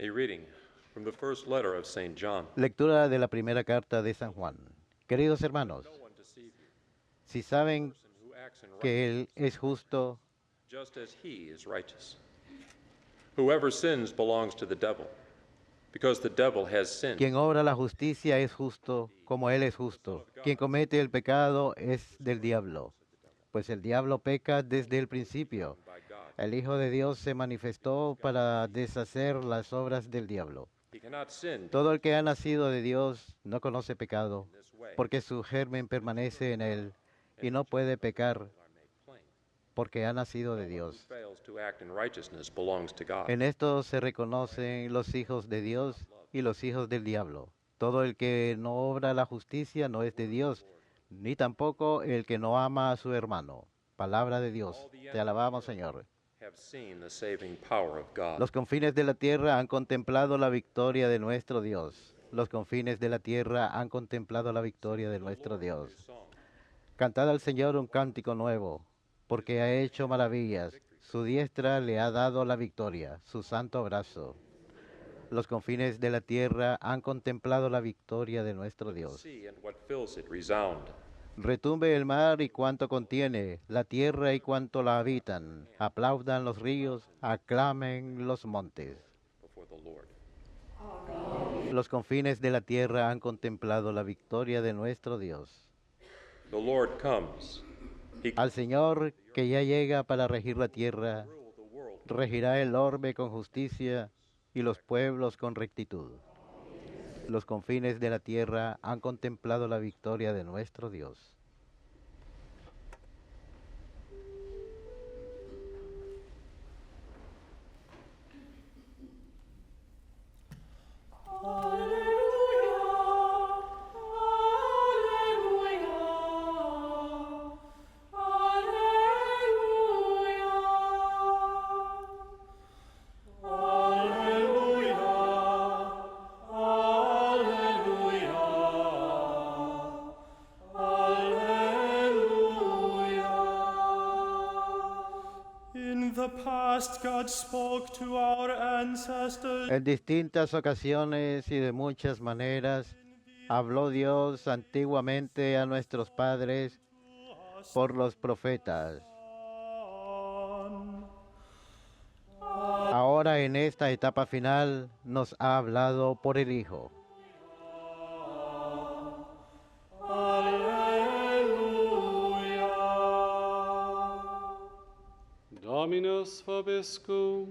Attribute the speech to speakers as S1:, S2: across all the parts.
S1: A reading from the first letter of St. John.
S2: Lectura de la primera carta de San Juan. Queridos hermanos,
S1: No one deceive you.
S2: si saben
S1: Person who acts in
S2: que Él
S1: righteousness,
S2: es justo,
S1: just as he is righteous. Whoever sins belongs to the devil, because the devil has sinned.
S2: quien obra la justicia es justo, como Él es justo. Quien comete el pecado es del diablo, pues el diablo peca desde el principio.
S1: By God.
S2: El Hijo de Dios se manifestó para deshacer las obras del diablo.
S1: He cannot sin
S2: Todo el que ha nacido de Dios no conoce pecado,
S1: in this way.
S2: porque su germen permanece en él y no puede pecar
S1: Are made plain.
S2: porque ha nacido de
S1: Who
S2: Dios.
S1: fails to act in righteousness belongs to God.
S2: En esto se reconocen los hijos de Dios y los hijos del diablo. Todo el que no obra la justicia no es de Dios, ni tampoco el que no ama a su hermano. Palabra de Dios. Te alabamos, Señor.
S1: Have seen the saving power of God.
S2: Los confines de la tierra han contemplado la victoria de nuestro Dios. Los confines de la tierra han contemplado la victoria de nuestro Dios. Cantad al Señor un cántico nuevo, porque ha hecho maravillas. Su diestra le ha dado la victoria, su santo brazo. Los confines de la tierra han contemplado la victoria de nuestro Dios.
S1: Sea and what fills it resound.
S2: Retumbe el mar y cuanto contiene, la tierra y cuanto la habitan. Aplaudan los ríos, aclamen los montes.
S1: Before the Lord.
S2: Los confines de la tierra han contemplado la victoria de nuestro Dios.
S1: The Lord comes. He
S2: Al Señor que ya llega para regir la tierra,
S1: rule the world.
S2: regirá el orbe con justicia y los pueblos con rectitud. Los confines de la tierra han contemplado la victoria de nuestro Dios.
S3: In the past, God spoke to our ancestors.
S2: En distintas ocasiones y de muchas maneras habló Dios antiguamente a nuestros padres por los profetas. Ahora en esta etapa final nos ha hablado por el Hijo.
S4: Dominus vobiscum.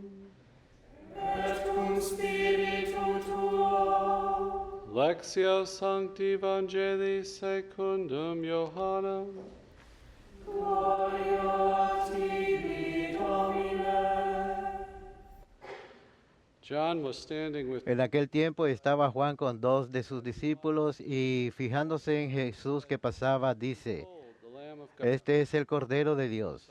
S3: Cum spiritu tuo.
S4: Lectio Sancti Evangelii secundum Johannem.
S3: Gloria tibi, Domine.
S4: John was standing with
S2: En aquel tiempo estaba Juan con dos de sus discípulos y fijándose en Jesús que pasaba, dice,
S4: the Lamb of God.
S2: este es el Cordero de Dios.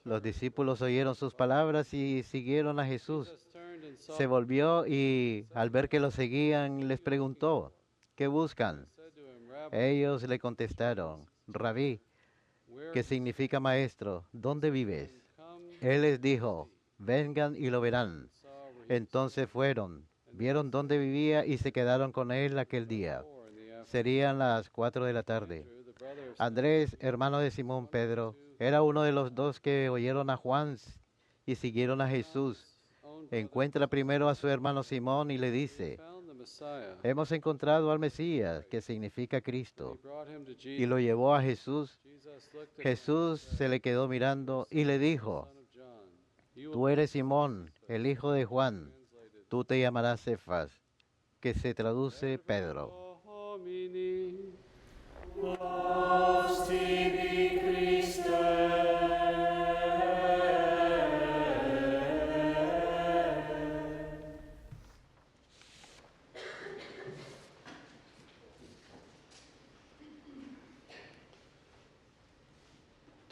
S2: Los discípulos oyeron sus palabras y siguieron a Jesús.
S4: Jesus turned and saw
S2: Se volvió y al ver que lo seguían les preguntó, ¿qué buscan?
S4: said to him, Rabbi,
S2: Ellos le contestaron, Rabí,
S4: where
S2: que significa maestro, ¿dónde vives?
S4: come
S2: Él les dijo, vengan y lo verán.
S4: saw where
S2: Entonces fueron, vieron dónde vivía y se quedaron con él aquel día.
S4: before in the afternoon.
S2: Serían las 4 de la tarde.
S4: The brothers
S2: Andrés, hermano de Simón Pedro, era uno de los dos que oyeron a Juan y siguieron a Jesús.
S4: own
S2: Encuentra primero a su hermano Simón y le dice,
S4: found the Messiah.
S2: hemos encontrado al Mesías, que significa
S4: He
S2: Cristo.
S4: brought him to
S2: Y
S4: Jesus.
S2: lo llevó a Jesús.
S4: Jesus looked at
S2: Jesús se le quedó mirando y le dijo,
S4: the son of John. You
S2: tú eres Simón, el hijo de Juan. Tú te llamarás Cefas, que se traduce Pedro.
S4: Homini.
S3: Laus tibi, Christe.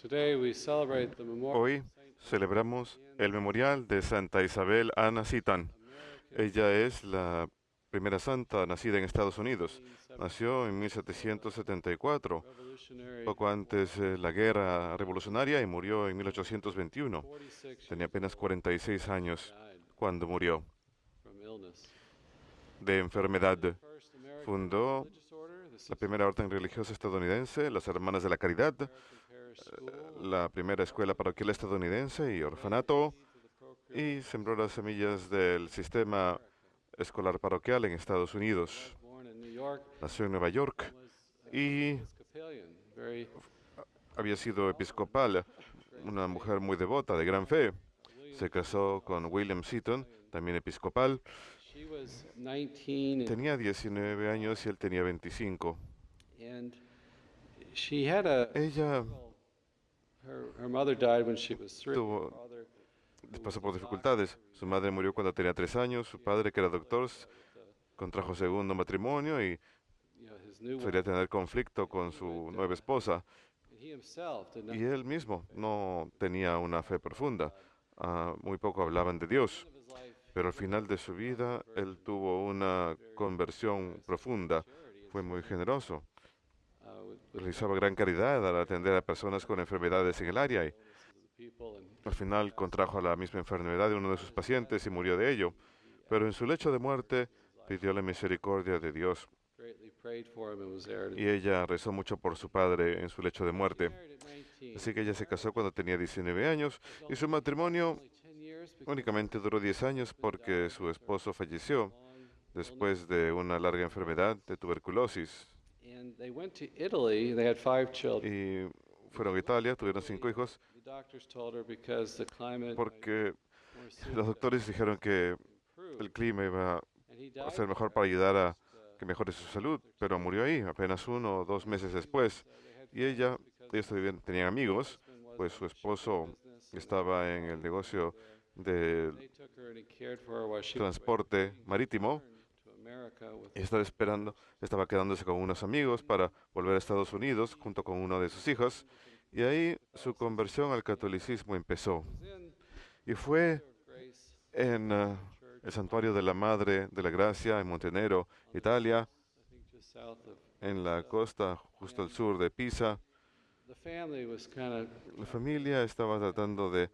S4: Today we celebrate the memorial
S5: Hoy celebramos el memorial de Santa Isabel Ana Sitán. Ella es la primera santa nacida en Estados Unidos. Nació en 1774,
S4: revolutionary
S5: poco antes de la guerra revolucionaria, y murió en 1821.
S4: 46
S5: Tenía apenas 46 años
S4: died
S5: cuando murió.
S4: from illness.
S5: de enfermedad.
S4: First American
S5: Fundó
S4: religious order, the
S5: la primera orden religiosa estadounidense, las Hermanas de la Caridad,
S4: Parish School,
S5: la primera escuela parroquial estadounidense y orfanato, y sembró las semillas del sistema escolar parroquial en Estados Unidos.
S4: born in New York,
S5: Nació en Nueva York y
S4: Episcopalian, very
S5: había sido episcopal, una mujer muy devota, de gran fe. Se casó con William Seaton, también episcopal.
S4: She was 19
S5: Tenía 19 años y él tenía 25.
S4: and she had a
S5: Ella
S4: her mother died when she was 3.
S5: Tuvo-
S4: Her father,
S5: pasó por dificultades. Su madre murió cuando tenía 3 años. Su padre, que era doctor, contrajo segundo matrimonio y
S4: his new
S5: solía
S4: wife,
S5: tener conflicto con su nueva esposa.
S4: and he himself did not
S5: Y él mismo no tenía una fe profunda. Muy poco hablaban de Dios.
S4: of his life
S5: Pero al final de su vida, él tuvo una conversión profunda. Fue muy generoso.
S4: with
S5: Realizaba gran caridad al atender a personas con enfermedades en el área. Y
S4: people and
S5: al final contrajo la misma enfermedad de uno de sus pacientes y murió de ello. Pero en su lecho de muerte pidió la misericordia de Dios.
S4: greatly prayed for him and was there.
S5: Y ella rezó mucho por su padre en su lecho de muerte.
S4: Married at 19.
S5: Así que ella se casó cuando tenía 19 años y su matrimonio
S4: Only 10 years because
S5: únicamente duró 10 años porque su esposo falleció
S4: long
S5: después de una larga enfermedad de tuberculosis.
S4: and they went to Italy. They had 5 children.
S5: Y fueron a Italia, tuvieron 5 hijos,
S4: The doctors told her because the climate
S5: porque
S4: more soon
S5: los doctores dijeron que
S4: improved.
S5: el clima iba
S4: And he
S5: a
S4: died
S5: ser mejor
S4: there.
S5: para ayudar a
S4: Just,
S5: que mejore su salud, pero murió ahí apenas 1 o 2 meses después. Y ellos tenían amigos, pues su esposo estaba en el negocio de
S4: they took her and he cared for her while she was
S5: transporte marítimo
S4: returned to America with
S5: y estaba quedándose con unos amigos para volver a Estados Unidos junto con uno de sus hijos. Y ahí su conversión al catolicismo empezó.
S4: in
S5: Y fue
S4: of grace
S5: en el Santuario de la Madre de la Gracia en Montenero, Italia,
S4: I think just south of
S5: en la costa justo al sur de Pisa.
S4: the family was kind of
S5: La familia estaba tratando de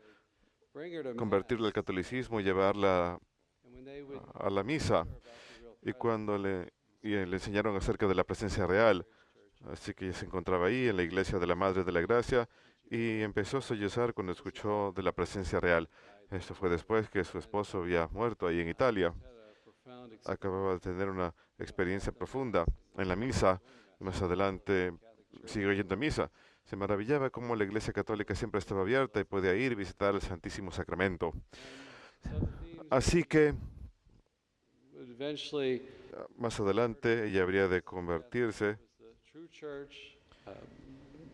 S4: bring her to
S5: convertirla al catolicismo y llevarla
S4: and when they would
S5: a la misa.
S4: about the real
S5: Y cuando le enseñaron acerca de la presencia real, así que ella se encontraba ahí en la iglesia de la Madre de la Gracia y empezó a sollozar cuando escuchó de la presencia real. Esto fue después que su esposo había muerto ahí en Italia.
S4: had a profound experience
S5: Acababa de tener una experiencia profunda en la misa. Más adelante siguió yendo a misa. Se maravillaba cómo la iglesia católica siempre estaba abierta y podía ir y visitar el Santísimo Sacramento.
S4: so the themes
S5: Así que
S4: would eventually
S5: más adelante ella habría de convertirse,
S4: was the true church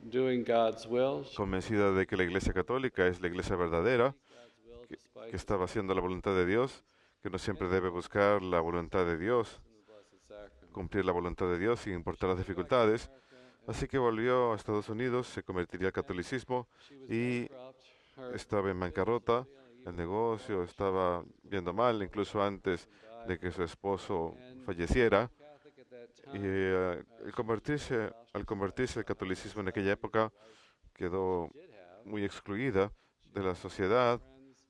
S4: doing God's will,
S5: convencida de que la iglesia católica es la iglesia verdadera,
S4: God's will despite
S5: que estaba haciendo la voluntad de Dios, que no siempre debe buscar la voluntad de Dios,
S4: the Blessed Sacrament.
S5: cumplir la voluntad de Dios sin importar las dificultades. Así que volvió a Estados Unidos, se convertiría al catolicismo
S4: She was
S5: y
S4: bankrupt. Her
S5: estaba en bancarrota, el negocio estaba yendo mal, incluso antes de que su esposo falleciera.
S4: Catholic at that
S5: Y
S4: time
S5: al convertirse al catolicismo en aquella época, quedó
S4: did have
S5: muy excluida de la sociedad
S4: friends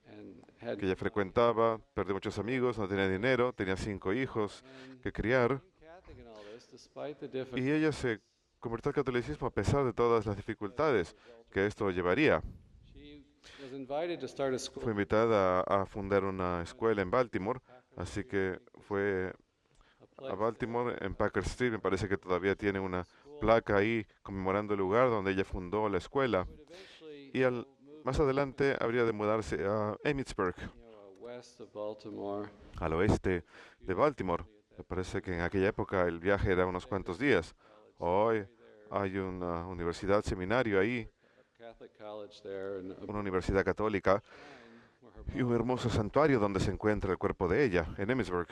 S4: and had
S5: que ella frecuentaba, perdió muchos amigos, no tenía dinero, tenía 5 hijos que criar.
S4: Catholic in all this, despite the
S5: Y
S4: difficulties.
S5: ella se convirtió al catolicismo a pesar de todas las dificultades que esto llevaría.
S4: She was invited to start a school.
S5: Fue invitada a fundar una escuela en Baltimore, así que fue a Baltimore, en Packer Street. Me parece que todavía tiene una placa ahí conmemorando el lugar donde ella fundó la escuela. Y más adelante habría de mudarse a Emmitsburg,
S4: West of Baltimore.
S5: al oeste de Baltimore. Me parece que en aquella época el viaje era unos cuantos días. Hoy hay una universidad, seminario ahí,
S4: Catholic college there, and a
S5: una universidad católica
S4: where her
S5: y un hermoso santuario donde se encuentra el cuerpo de ella, en Emmitsburg.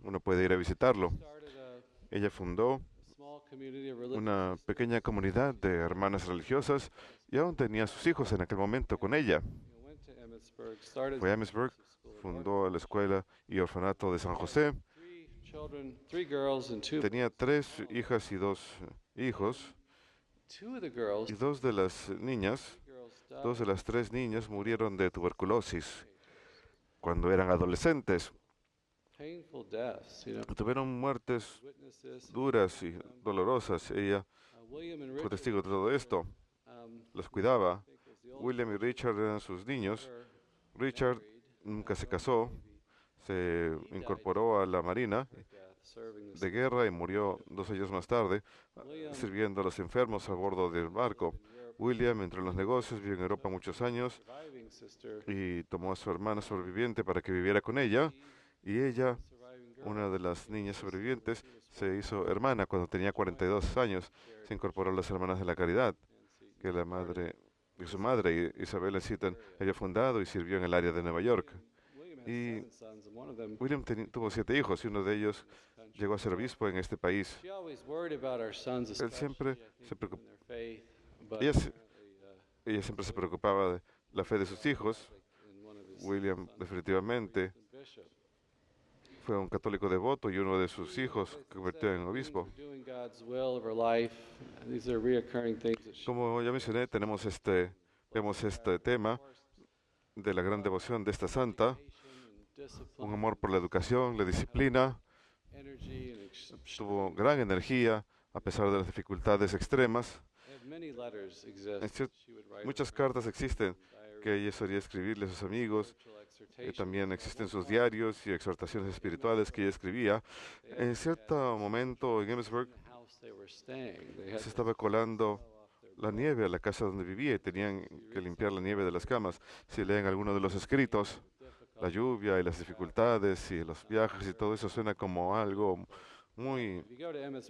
S5: Uno puede ir a visitarlo.
S4: started a
S5: Ella fundó
S4: small community of religious
S5: una pequeña comunidad de hermanas religiosas y aún tenía sus hijos en aquel momento con ella.
S4: went to Emmitsburg, started
S5: Fue a Emmitsburg, fundó la escuela y orfanato de San José.
S4: 3 children, 3 girls and 2.
S5: Tenía 3 hijas y 2 hijos.
S4: 2 of the girls,
S5: Y 2 de las niñas,
S4: girls died.
S5: 2 de las 3 niñas murieron de tuberculosis cuando eran adolescentes.
S4: painful deaths. You know,
S5: Tuvieron muertes
S4: witness this.
S5: duras y dolorosas. Ella
S4: William and
S5: fue
S4: Richard,
S5: testigo de todo esto. Los
S4: I
S5: cuidaba.
S4: think was the oldest
S5: William y Richard eran sus niños.
S4: were
S5: Richard
S4: married,
S5: nunca se casó, se incorporó a la Marina
S4: death, serving the
S5: de guerra y murió 2 años más tarde,
S4: William
S5: sirviendo a los enfermos a bordo del barco. William entró en los negocios, vivió en Europa muchos años
S4: surviving sister,
S5: y tomó a su hermana sobreviviente para que viviera con ella. Y ella,
S4: surviving girl.
S5: una de las niñas sobrevivientes, se hizo hermana cuando tenía 42 años. Se incorporó a las Hermanas de la Caridad, que la madre y su madre, Isabella Seaton, había fundado y sirvió en el área de Nueva York.
S4: William had
S5: Y
S4: 7 sons, and one of them
S5: William tuvo 7 hijos y uno de ellos llegó a ser obispo en este país.
S4: she always worried about our sons,
S5: Él siempre
S4: especially, I
S5: se
S4: think,
S5: preocup-
S4: in their faith, but
S5: ella, se-
S4: apparently,
S5: ella siempre se preocupaba de la fe de sus hijos.
S4: in one of his
S5: William
S4: sons,
S5: definitivamente
S4: bishop.
S5: fue un católico devoto y uno de sus hijos se convirtió en obispo.
S4: Doing God's will of our life. These are reoccurring things that should
S5: Como ya mencioné, vemos este tema de la gran devoción de esta santa, un
S4: discipline,
S5: amor por la educación, la disciplina,
S4: energy, and
S5: tuvo gran energía a pesar de las dificultades extremas.
S4: many letters exist.
S5: En cier-
S4: She would write
S5: Muchas cartas existen que ella solía escribirle a sus amigos. También existen sus diarios y exhortaciones espirituales que ella escribía. En cierto momento en Emmitsburg se estaba colando la nieve a la casa donde vivía y tenían que limpiar la nieve de las camas. Si leen alguno de los escritos, la lluvia y las dificultades y los viajes y todo eso suena como algo muy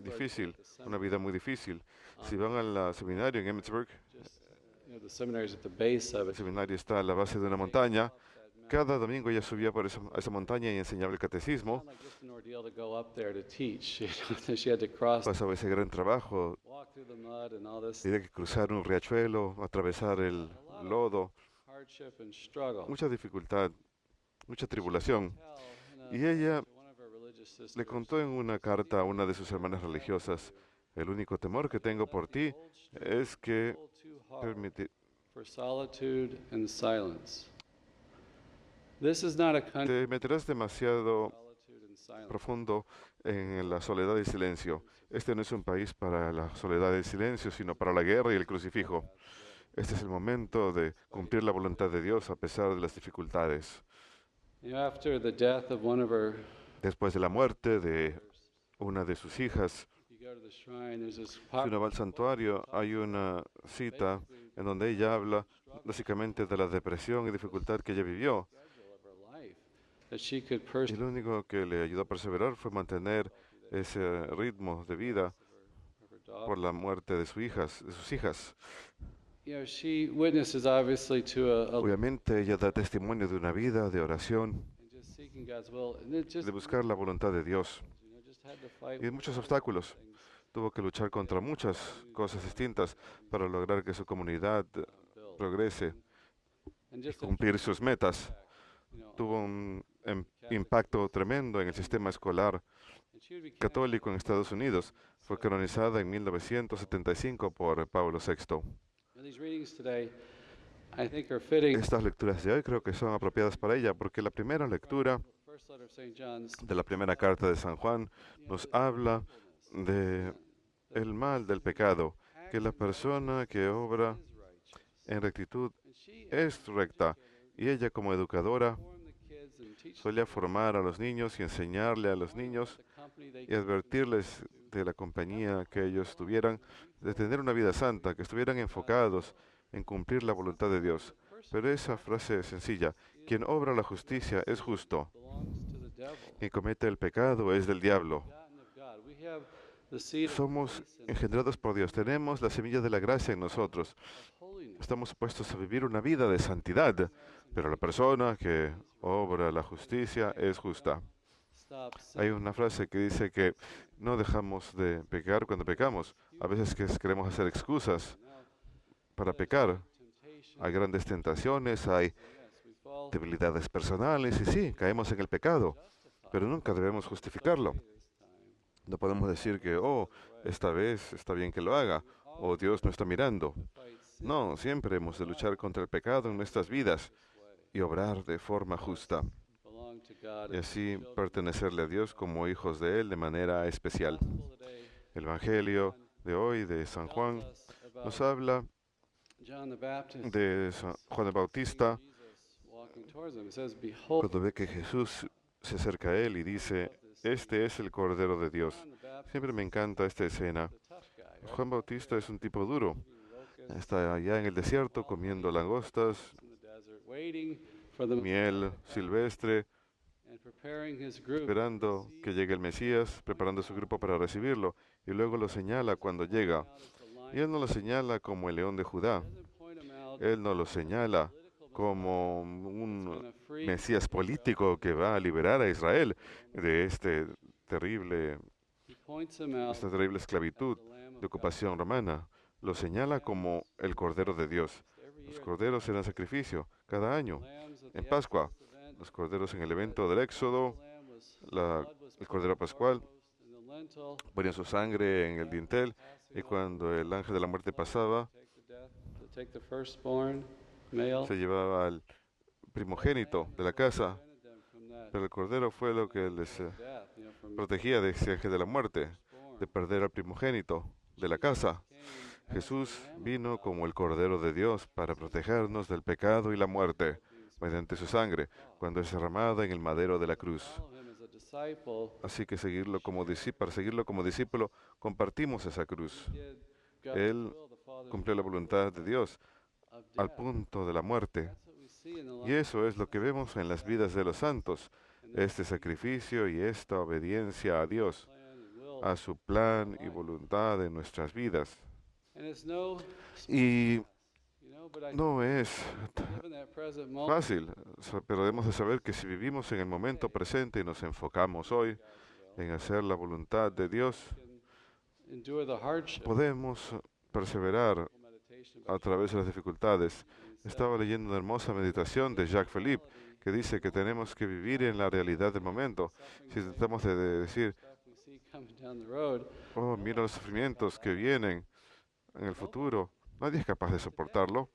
S5: difícil, una vida muy difícil. Si van al seminario en Emmitsburg,
S4: The seminary's at the base of
S5: el
S4: it.
S5: seminario está a la base de una montaña. Cada domingo ella subía por a esa montaña y enseñaba el catecismo.
S4: Like just an ordeal to go up there to teach. You know, she had to cross,
S5: Pasaba ese gran trabajo.
S4: walk through the mud and all this
S5: Tenía que cruzar un riachuelo, atravesar el lodo.
S4: hardship and struggle.
S5: Mucha dificultad, mucha tribulación.
S4: Tell,
S5: Y ella
S4: to one of our religious sisters,
S5: le contó en una carta a una de sus hermanas religiosas: el único temor que tengo por ti es que
S4: "Pull too hard
S5: permiti-
S4: for solitude and silence. This is not a country
S5: te meterás demasiado
S4: of solitude and silence.
S5: profundo en la soledad y silencio. Este no es un país para la soledad y el silencio, sino para la guerra y el crucifijo. Este es el momento de cumplir la voluntad de Dios a pesar de las dificultades.
S4: You know, after the death of one of her,
S5: Después de la muerte de una de sus hijas,
S4: you go to the shrine, there's this
S5: si uno va al santuario, hay una cita en donde ella habla básicamente de la depresión y dificultad que ella vivió.
S4: schedule of her life that she could
S5: Y lo único que le ayudó a perseverar fue mantener ese ritmo de vida
S4: of her daughter.
S5: por la muerte de sus hijas.
S4: You know, she witnesses obviously to a
S5: Obviamente ella da testimonio de una vida de oración,
S4: and just seeking God's will, and it just
S5: de buscar la voluntad de Dios.
S4: you know, just had to fight
S5: Y de muchos obstáculos. Tuvo que luchar contra muchas cosas distintas para lograr que su comunidad progrese
S4: and
S5: y
S4: just
S5: cumplir sus metas.
S4: you know,
S5: Tuvo un impacto tremendo en el sistema escolar
S4: and she would be
S5: católico en Estados Unidos. Fue canonizada en 1975 por Pablo VI.
S4: and these readings today, I think, are fitting.
S5: Estas lecturas de hoy creo que son apropiadas para ella porque la primera lectura
S4: The first letter of St. John's
S5: de la primera carta de San Juan nos habla de el mal del pecado, que la persona que obra
S4: is righteous,
S5: en rectitud
S4: and she
S5: es recta, y ella como educadora
S4: informed the kids and teach
S5: solía formar a los niños y enseñarle a los niños
S4: the company they
S5: y advertirles de la compañía que ellos tuvieran, de tener una vida santa, que estuvieran enfocados en cumplir la voluntad de Dios. Pero esa frase sencilla: quien obra la justicia es justo,
S4: belongs to the devil,
S5: quien comete el pecado es del diablo.
S4: begotten of God. We have the seed of
S5: Somos
S4: grace and
S5: engendrados por Dios, tenemos la semilla de la gracia en nosotros.
S4: holiness.
S5: Estamos supuestos a vivir una vida de santidad, pero la persona que obra la justicia es justa.
S4: Stop
S5: Hay una frase que dice que no dejamos de pecar cuando pecamos. A veces que queremos hacer excusas para pecar.
S4: temptation.
S5: Hay grandes tentaciones, hay
S4: Yes, we fall
S5: debilidades personales y sí, caemos en el pecado, pero nunca debemos justificarlo.
S4: this time.
S5: No podemos decir que, oh, esta vez está bien que lo haga, o Dios no está mirando.
S4: Fight sin
S5: No, siempre hemos de luchar contra el pecado en nuestras vidas y obrar de forma justa.
S4: belong to God
S5: y
S4: as
S5: así
S4: children.
S5: pertenecerle a Dios como hijos de Él de manera especial.
S4: Gospel today
S5: El Evangelio de hoy de San Juan
S4: tells us about
S5: nos habla
S4: John the Baptist
S5: de Juan el Bautista
S4: Jesus walking towards him. It says, "Behold,
S5: cuando ve que Jesús se acerca a él y dice, este es el Cordero de Dios.
S4: John the Baptist
S5: Siempre me encanta esta escena.
S4: is a tough guy, right?
S5: Juan Bautista es un tipo duro.
S4: Eating locusts
S5: Está allá en el desierto comiendo langostas,
S4: in the desert, waiting for the
S5: miel silvestre,
S4: and preparing his group.
S5: esperando que llegue el Mesías, preparando su grupo para recibirlo, y luego lo señala cuando llega.
S4: Out as the lion.
S5: Y él no lo señala como el león de Judá,
S4: Doesn't point him out
S5: él no lo señala como
S4: as
S5: un
S4: gonna free
S5: Mesías político que va a liberar a Israel de
S4: He points him out
S5: esta terrible esclavitud
S4: as the Lamb of
S5: de ocupación romana. Lo señala como el Cordero de Dios.
S4: God. Every
S5: Los
S4: year,
S5: corderos eran sacrificio cada año.
S4: lambs at
S5: En
S4: the
S5: Pascua,
S4: Exodus event,
S5: los corderos en el evento del Éxodo,
S4: the lamb was-
S5: la-
S4: blood was
S5: el
S4: poured
S5: Cordero
S4: on the
S5: Pascual,
S4: doorpost and the lintel,
S5: ponían su sangre en el dintel, y cuando el ángel de la muerte pasaba,
S4: take the firstborn male,
S5: se llevaba al primogénito de la casa,
S4: prevented them from that
S5: pero el cordero fue lo que les
S4: death, from
S5: protegía de ese ángel de la muerte,
S4: firstborn.
S5: de perder al primogénito de la casa. Jesús vino como el Cordero de Dios para protegernos del pecado y la muerte mediante su sangre, cuando es derramada en el madero de la cruz.
S4: Follow him as a disciple.
S5: Así que para seguirlo como discípulo, compartimos esa cruz.
S4: Did God's
S5: Él
S4: will, the Father's
S5: Cumplió la
S4: will
S5: voluntad de Dios
S4: of
S5: al
S4: death.
S5: punto de la muerte.
S4: That's what we see in the
S5: Y
S4: life
S5: eso es lo que vemos en las vidas de los santos, este sacrificio y esta obediencia a Dios,
S4: plan and will.
S5: a su plan y voluntad en nuestras vidas.
S4: And it's no,
S5: Y
S4: but I
S5: no es
S4: given that present moment,
S5: fácil, pero debemos de saber que si vivimos en el momento presente y nos enfocamos hoy en hacer la voluntad de Dios,
S4: can endure the hardship.
S5: podemos perseverar
S4: Meditation
S5: a través de las dificultades. Estaba leyendo una hermosa meditación de Jacques Philippe que dice que tenemos que vivir en la realidad del momento. Si tratamos de decir,
S4: stuff we see coming down the road,
S5: oh, mira los sufrimientos que vienen en el futuro, nadie es capaz de soportarlo,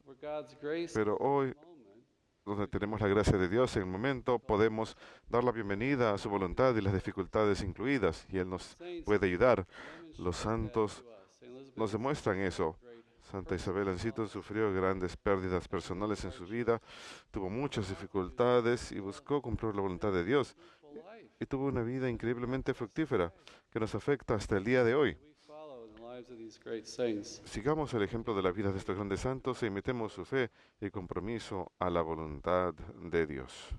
S4: where God's grace
S5: pero hoy,
S4: in the moment,
S5: donde tenemos la gracia de Dios en el momento, podemos dar la bienvenida a su voluntad y las dificultades incluidas, y Él nos
S4: saints
S5: puede ayudar.
S4: demonstrate
S5: Los
S4: that
S5: santos
S4: to us. Saint Elizabeth
S5: nos demuestran eso.
S4: great
S5: Santa Isabel Ancito sufrió grandes pérdidas personales en su vida, tuvo muchas dificultades y buscó cumplir la voluntad de Dios,
S4: full life.
S5: y tuvo una vida increíblemente fructífera que nos afecta hasta el día de hoy.
S4: We follow in the lives of these great saints.
S5: Sigamos el ejemplo de la vida de estos grandes santos e imitemos su fe y compromiso a la voluntad de Dios.